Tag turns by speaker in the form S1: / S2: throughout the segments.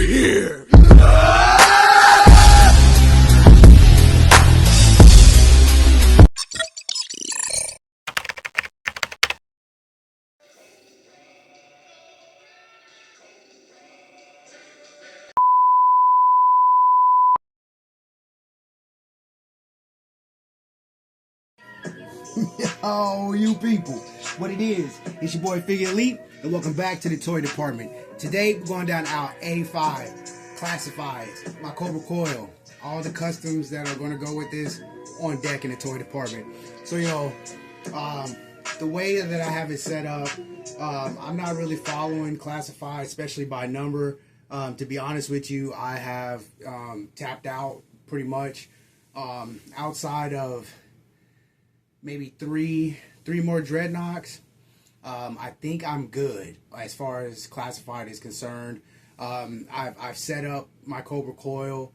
S1: here.
S2: Oh, you people. What it is, it's your boy Figure Elite, and welcome back to the toy department. Today, we're going down our A5 classifieds, my Kobra Koil, all the customs that are going to go with this on deck in the toy department. So, the way that I have it set up, I'm not really following classified, especially by number. To be honest with you, I have tapped out pretty much outside of maybe three more dreadnoughts. I think I'm good as far as classified is concerned. I've set up my Kobra Koil.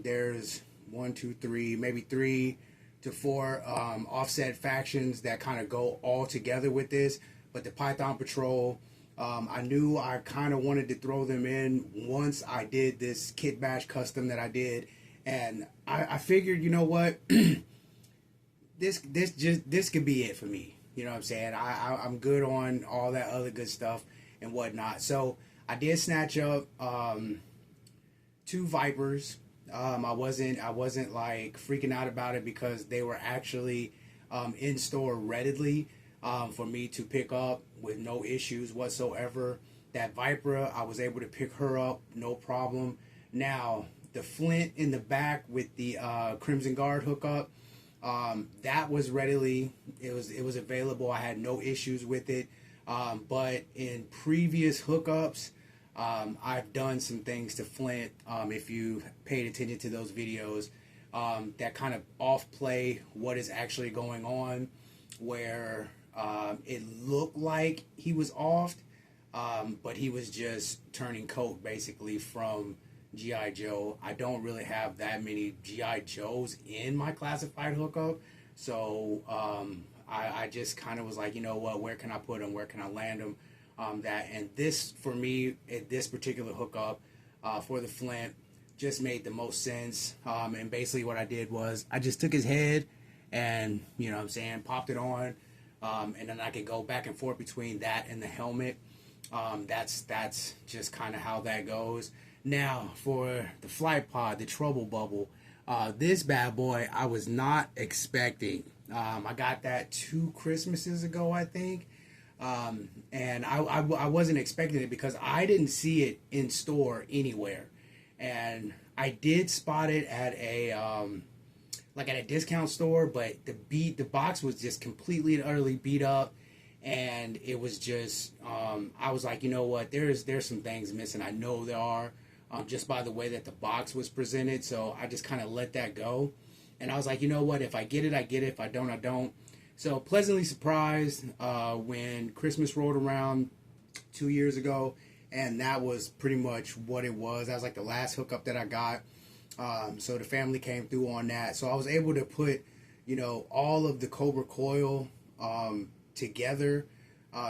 S2: There's 1, 2, 3, maybe 3 to 4 offset factions that kind of go all together with this. But the Python Patrol, I knew I kind of wanted to throw them in once I did this kit bash custom that I did, and I figured, you know what. This could be it for me. You know what I'm saying? I'm good on all that other good stuff and whatnot. So I did snatch up 2 Vipers. I wasn't like freaking out about it because they were actually in store readily for me to pick up with no issues whatsoever. That Viper, I was able to pick her up, no problem. Now the Flint in the back with the Crimson Guard hookup. That was readily, it was available. I had no issues with it. But in previous hookups, I've done some things to Flint, if you paid attention to those videos, that kind of off play what is actually going on, where it looked like he was offed, but he was just turning coat basically from G.I. Joe. I don't really have that many G.I. Joes in my classified hookup, so I just kind of was like, you know what, where can I put them, where can I land them, and this for me at this particular hookup for the Flint just made the most sense. And basically what I did was I just took his head and, you know what I'm saying, popped it on, and then I could go back and forth between that and the helmet. That's just kind of how that goes. Now, for the flight pod, the trouble bubble, this bad boy I was not expecting. I got that 2 Christmases ago, I think, and I wasn't expecting it because I didn't see it in store anywhere, and I did spot it at a like at a discount store, but the box was just completely and utterly beat up. And it was just, I was like, you know what, there's some things missing. I know there are, just by the way that the box was presented. So I just kind of let that go. And I was like, you know what, if I get it, I get it. If I don't, I don't. So pleasantly surprised when Christmas rolled around 2 years ago. And that was pretty much what it was. That was like the last hookup that I got. So the family came through on that. So I was able to put, you know, all of the Kobra Koil together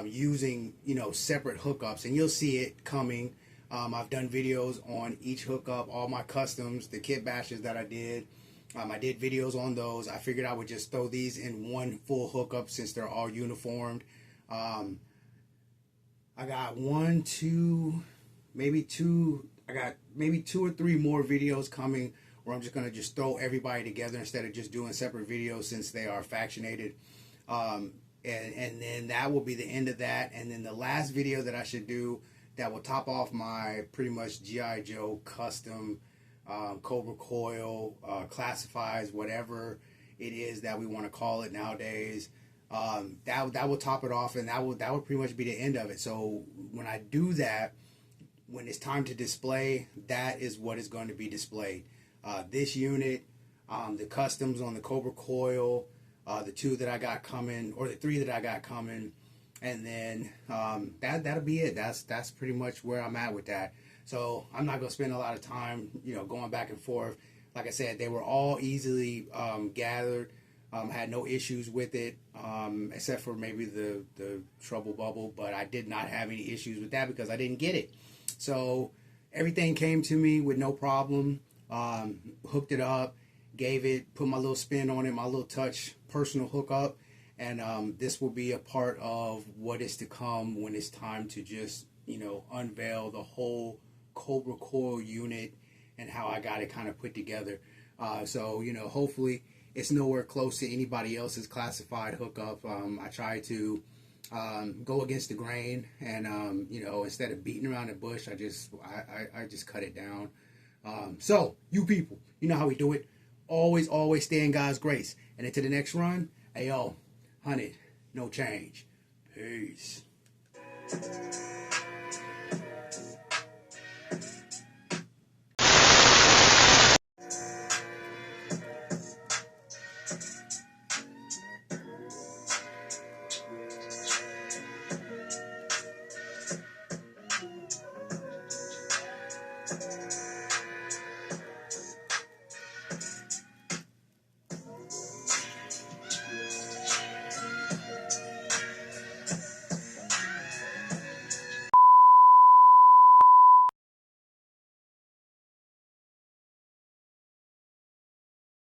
S2: using, you know, separate hookups, and you'll see it coming. I've done videos on each hookup, all my customs, the kit bashes that I did. I did videos on those. I figured I would just throw these in one full hookup since they're all uniformed. I got 1, 2, maybe 2. I got maybe 2 or 3 more videos coming where I'm just gonna just throw everybody together instead of just doing separate videos since they are factionated. And then that will be the end of that. And then the last video that I should do that will top off my pretty much G.I. Joe custom Kobra Koil classifies, whatever it is that we want to call it nowadays. That will top it off, and that will pretty much be the end of it. So when I do that, when it's time to display, that is what is going to be displayed. This unit, the customs on the Kobra Koil, the 2 that I got coming, or the 3 that I got coming, and then that'll be it. That's pretty much where I'm at with that. So I'm not gonna spend a lot of time, you know, going back and forth. Like I said, they were all easily gathered. Had no issues with it, except for maybe the trouble bubble, but I did not have any issues with that because I didn't get it. So everything came to me with no problem. Hooked it up, put my little spin on it, my little touch, personal hookup, and this will be a part of what is to come when it's time to just, unveil the whole Kobra Koil unit and how I got it kind of put together. So, hopefully it's nowhere close to anybody else's classified hookup. I try to go against the grain, and instead of beating around the bush, I just cut it down. So you people, you know how we do it. Always stay in God's grace. And into the next run, hey yo, 100, no change. Peace.